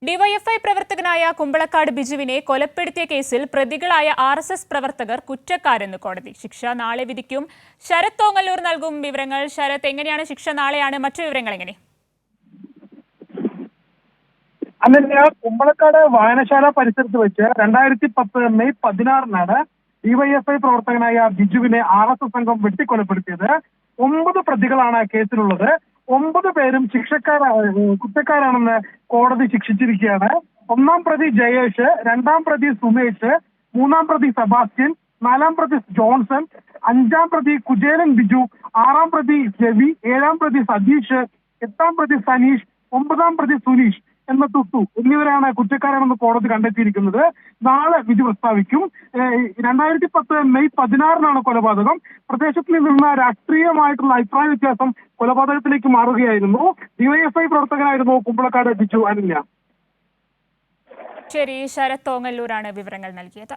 DYFI പ്രവർത്തകനായ കുമ്പളക്കാട് ബിജുവിനെ കൊലപ്പെടുത്തിയ കേസിൽ പ്രതികളായ RSS പ്രവർത്തകർ കുറ്റക്കാരെന്ന് കോടതി. ശിക്ഷ നാളെ വിധിക്കും. ശരത് തോങ്ങല്ലൂർ നൽകും വിവരങ്ങൾ. ശരത്, എങ്ങനെയാണ് ശിക്ഷ? നാളെയാണ്. മറ്റു വിവരങ്ങൾ എങ്ങനെ? അനന്യ, കുമ്പളക്കാട് വായനശാല പരിസരത്ത് വെച്ച് 2010 മെയ് 16 ഡിവൈഎഫ്ഐ പ്രവർത്തകനായ ബിജുവിനെ RSS സംഘം വെട്ടിക്കൊലപ്പെടുത്തിയത്. 9 പ്രതികളാണ് കേസിലുള്ളത്. 9 പേരും കുറ്റക്കാരാണെന്ന് കോടതി ശിക്ഷിച്ചിരിക്കുകയാണ്. 1-ാം പ്രതി ജയേഷ്, 2-ാം പ്രതി സുമേഷ്, 3-ാം പ്രതി സെബാസ്റ്റ്യൻ, 4-ാം പ്രതി ജോൺസൺ, 5-ാം പ്രതി കുചേലൻ ബിജു, 6-ാം പ്രതി രവി, 7-ാം പ്രതി സതീഷ്, 8-ാം പ്രതി സനീഷ്, 9-ാം പ്രതി സുനീഷ് എന്ന തുട്ടു എന്നിവരാണ് കുറ്റക്കാരാണെന്ന് കോടതി കണ്ടെത്തിയിരിക്കുന്നത്. നാളെ വിധി പ്രസ്താവിക്കും. 2010 മെയ് 16 കൊലപാതകം. പ്രദേശത്ത് നിന്ന രാഷ്ട്രീയമായിട്ടുള്ള അഭിപ്രായ വ്യത്യാസം കൊലപാതകത്തിലേക്ക് മാറുകയായിരുന്നു. ഡിവൈഎഫ്ഐ പ്രവർത്തകനായിരുന്നു കുമ്പളക്കാട് ബിജു. അനന്യ. ശരി, ശരത് തോങ്ങല്ലൂരാണ് വിവരങ്ങൾ നൽകിയത്.